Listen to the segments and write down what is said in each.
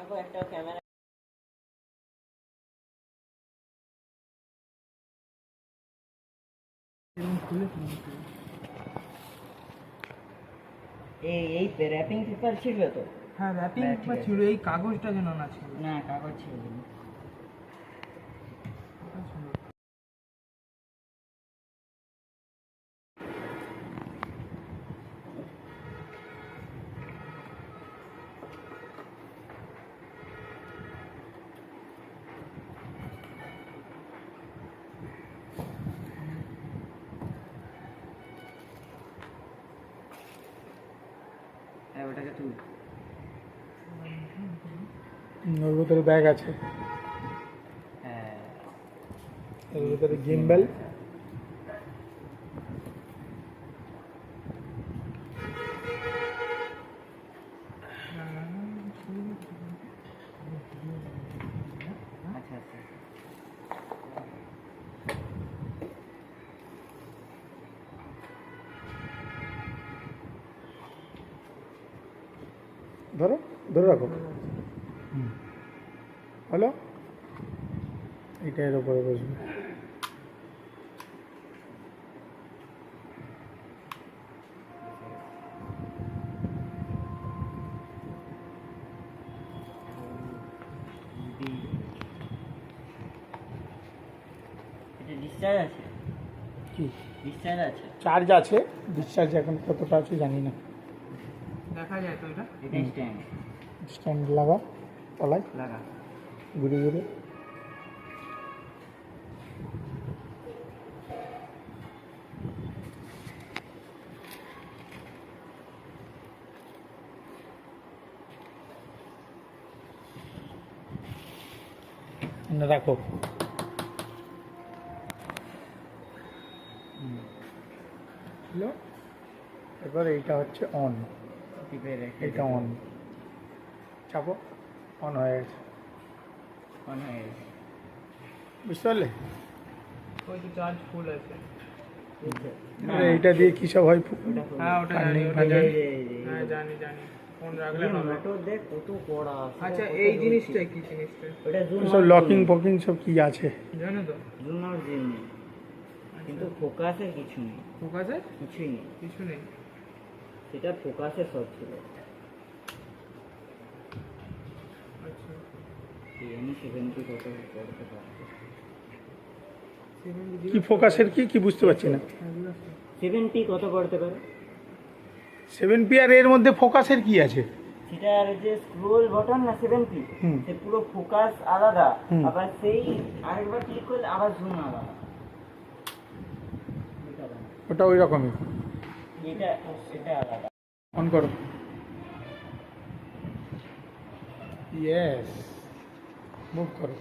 কাকু একটা ক্যামেরা এই র্যাপিং পেপার ছিল তো? হ্যাঁ, র্যাপিং পেপার ছিল, এই কাগজটা যেন না ছিল। না, কাগজ ছিল না। ওটাকে তুই ওর ভিতরে ব্যাগ আছে, হ্যাঁ এর ভিতরে গিম্বল, আচ্ছা আচ্ছা ধরো ধরে রাখো। হলো, এটা এর উপরে বসবে। এটা ডিসচার্জ আছে? কি ডিসচার্জ আছে? চার্জ আছে, ডিসচার্জ এখন কতটা আছে জানি না। দেখা যায় তো এটা? এটা স্ট্যান্ড স্ট্যান্ড লাগা, তলায় লাগা। ঘুরে ঘুরে। রাখো। হলো, এবার এইটা হচ্ছে অন, টিপে রেখে এটা অন, চাপো, অন হয়ে গেছে। অন হয়ে গেছে। বুঝতে পারলে? ওই যে চার্জ ফুল আছে। এইটা দিয়ে কি সব হয়? হ্যাঁ, ওটা জানি, ওটা জানি। হ্যাঁ, জানি জানি। ফোন রাখলে হবে। মোটর দেখ কত কড়া। আচ্ছা, এই জিনিসটা কি জিনিসটা? ওটা জুম সব লকিং ফকিং সব কি আছে জানো তো? জুম আউট জিম নেই, কিন্তু ফোকাসের কিছু নেই, ফোকাসে কিছুই নেই। কিছু নেই। সেটা ফোকাসের সব ছিল। আচ্ছা, এমনি 70 কত পড়তে পারছে? কি ফোকাসের কি কি বুঝতে পারছি না। 70 কত পড়তে পারে? 7P আর এর মধ্যে ফোকাসের কি আছে? সেটার যে স্ক্রোল বাটন না 70, হুম। সে পুরো ফোকাস আলাদা, হুম। আবার সেই আরেকবার ক্লিক করলে আবার জুম আলাদা। ওটা ওই রকমই। এটা এটা আলাদা। অন করো। ইয়েস, মুভ করো।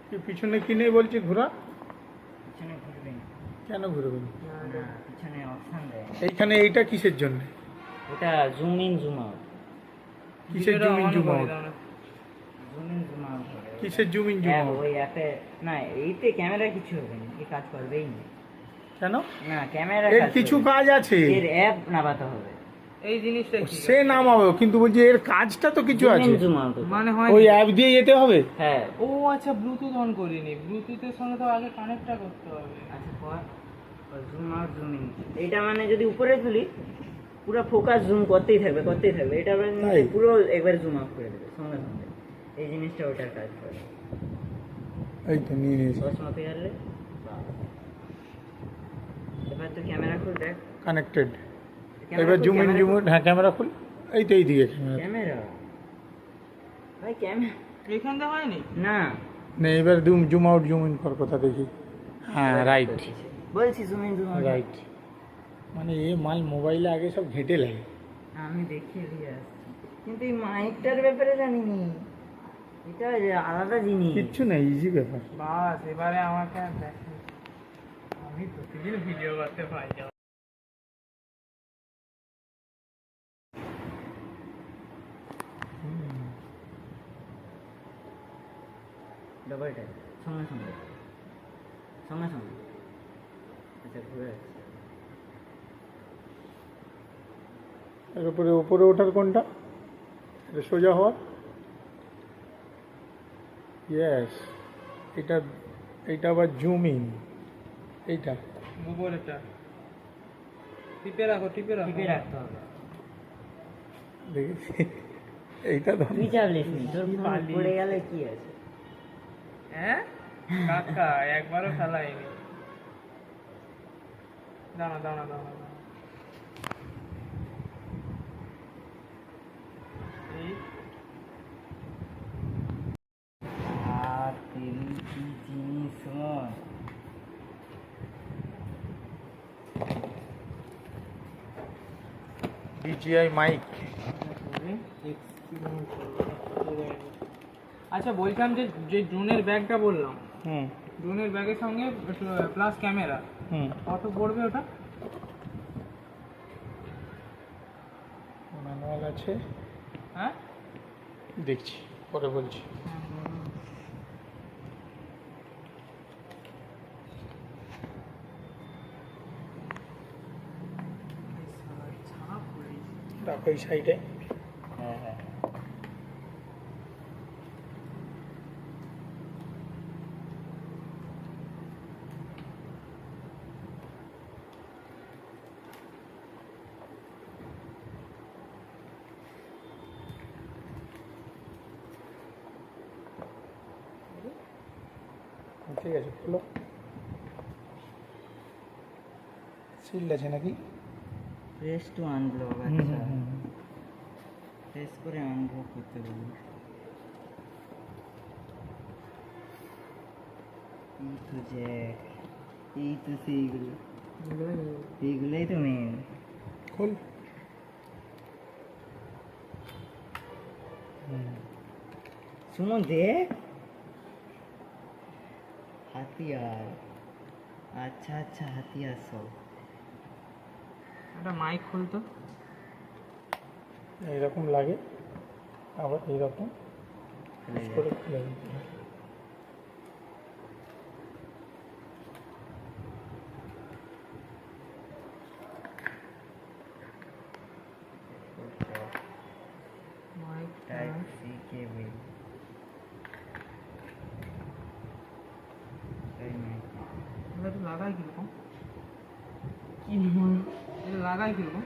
কি পিছনে কি নেই বলছে? ঘোরা পিছনে ঘুরবে না। কেন ঘুরবে না? না, পিছনে অপশন দেয়। এইখানে এইটা কিসের জন্য? ওটা জুম ইন জুম আউট। কিসের zoom in zoom out? Zoom in zoom out. কিসের জুম ইন জুম আউট? ওই অ্যাপে না, এইতে ক্যামেরা কিছু হবে না, এই কাজ করবেই না। কেন? না, ক্যামেরা এর কিছু কাজ আছে, এর অ্যাপ নামাতে হবে। এই জিনিসটা কি? সে নামাবে, কিন্তু বলছি এর কাজটা তো কিছু জুম আছে। ইন জুম আউট মানে হয় ওই অ্যাপ দিয়ে যেতে হবে। হ্যাঁ। ও আচ্ছা, ব্লুটুথ অন করিনি। ব্লুটুথের সঙ্গে তো আগে কানেক্টটা করতে হবে। আচ্ছা, জুম আউট জুম ইন, এটা মানে যদি উপরে তুলি পুরো ফোকাস জুম করতেই থাকবে করতেই থাকবে, এটা মানে তাই? পুরো একবার জুম আউট করে দেবে সঙ্গে সঙ্গে। এই জিনিসটা ওটার কাজ করে। এই তো নিয়ে নিয়েছি, চশমা পেয়ারলে এবার তো ক্যামেরা খুল, দেখ কানেক্টেড। ক্যামেরা এবার খুল, জুম ইন ক্যামেরা জুম খুল। আউট, হ্যাঁ ক্যামেরা খুল। এই তো এইদিকে ক্যামেরা ক্যামেরা ভাই, ক্যামেরা এখান থেকে হয়নি? না। নেই। এবার জুম আউট জুম ইন কর, কথা দেখি। হ্যাঁ, রাইট বলছি zoom in zoom out. Right. মানে এ মাল মোবাইলে আগে সব ঘেটে লাগে। আমি দেখিয়ে দিয়ে আসছি, কিন্তু এই মাইকটার ব্যাপারে জানিনি। এটা আলাদা জিনিস। কিচ্ছু নেই, ইজি ব্যাপার। বাস, এবারে আমাকে আর দেখেন। আমি প্রতিদিন ভিডিও করতে পাই। ডবল ট্যাপ সঙ্গে সঙ্গে সঙ্গে সঙ্গে আচ্ছা ঘুরে যাচ্ছে এর উপরে উপরে ওঠার কোনটা? এটা সোজা হওয়ার। ইয়েস, এটা এইটা আবার জুম ইন, এইটা উপরেটা টিপে রাখো টিপে রাখো টিপে রাখতে হবে। দেখেছি এইটা ধর। তুই চাপলিস নি, তোর ফোন পারলি। পড়ে গেলে কি আছে? হ্যাঁ কাকা একবারও খেলাইনি। দাঁড়া দাঁড়া দাঁড়া দাঁড়া এই আর তেল কি জিনিস শোন। DJI mic. আচ্ছা বলছিলাম যে যে ড্রোনের ব্যাগটা বললাম, হুম ড্রোনের ব্যাগের সঙ্গে প্লাস ক্যামেরা হুম কত পড়বে ওটা? ম্যানুয়াল আছে, হ্যাঁ দেখছি পরে বলছি। দেখো এই সাইডে হ্যাঁ হ্যাঁ ঠিক আছে, খোলো। সিল আছে নাকি? Press two unblock. হুম, আচ্ছা হুম, হুম। প্রেস করে আনব্লক করতে বলি। এই তো জ্যাক, এই তো সেইগুলো, এইগুলোই তো মেন। খোল। হুম। সুমন দেখ, হাতিয়ার। আচ্ছা আচ্ছা হাতিয়ার সব। একটা মাইক খুলতো। এইরকম লাগে, আবার এইরকম খুলে করে খুলে দিতে হয়। Mic type C cable. তাই না? এটা লাগাই কিরকম? কি মন এটা লাগাই কিরকম?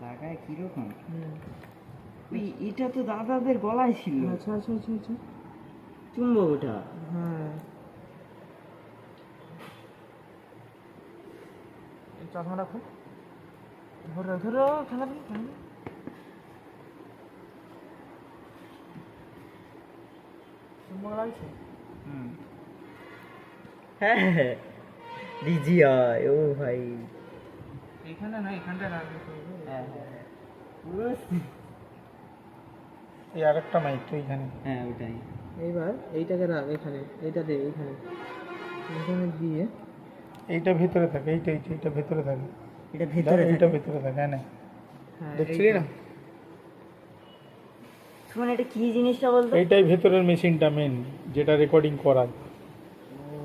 লাগায় কিরকম? ওই এটা তো দাদাদের গলায় ছিল। আচ্ছা আচ্ছা আচ্ছা আচ্ছা চুম্বক ওটা। হ্যাঁ এই চশমাটা খুব ধরো ধরো খেলা দিন চুম্বক লাগছে। হ্যাঁ DJI, ও ভাই। এইখানে না এখানটা রাখবে হ্যাঁ হ্যাঁ হ্যাঁ পুরো এই আরেকটা মাইক তো এইখানে। হ্যাঁ ওটাই। এইবার এইটাকে রাখ এখানে, এইটা দে এইখানে, এখানে দিয়ে এইটা ভেতরে থাকে, এইটা এইটা এইটা ভেতরে থাকে, এটা ভেতরে এইটা থাকে। ভেতরে থাকে। হ্যাঁ না, হ্যাঁ দেখছিলি না? শুন এটা কি জিনিসটা বলতো? এইটাই ভেতরের মেশিনটা মেন, যেটা রেকর্ডিং করার। ও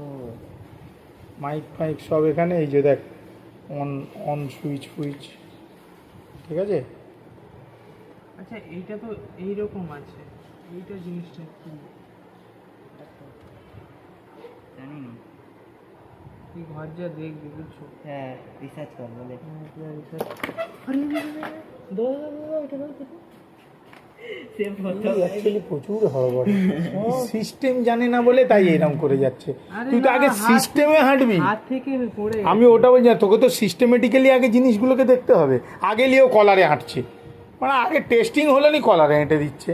মাইক ফাইক সব এখানে। এই যে দেখ, অন অন সুইচ ফুইচ, ঠিক আছে। আচ্ছা এইটা তো এইরকম আছে, এইটা জিনিসটা কি? জানি না। তুই ঘর যা দেখবি বুঝছো। হ্যাঁ রিসার্চ কর বলে। সে অ্যাকচুয়ালি প্রচুর হড়বড়, সিস্টেম জানে না বলে তাই এরকম করে যাচ্ছে। আরে তুই তো না, আগে হাত- সিস্টেমে হাঁটবি। হাত থেকে পড়ে আমি ওটা বলছি না, তোকে তো সিস্টেমেটিক্যালি আগে জিনিসগুলোকে দেখতে হবে। আগে লিও কলারে হাঁটছে, মানে আগে টেস্টিং হলে নি কলারে হেঁটে দিচ্ছে।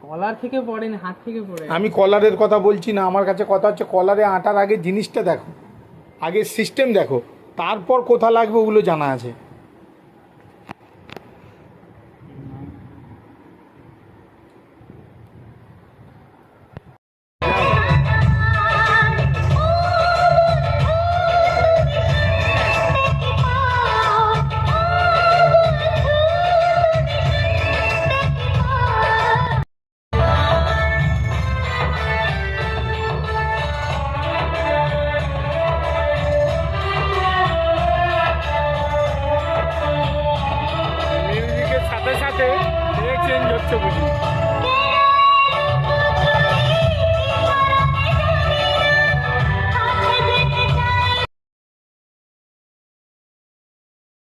কলার থেকে পড়েনি, হাত থেকে পড়ে। আমি কলারের কথা বলছি না, আমার কাছে কথা হচ্ছে কলারে আঁটার আগে জিনিসটা দেখো, আগে সিস্টেম দেখো, তারপর কোথা লাগবে ওগুলো জানা আছে। বুঝি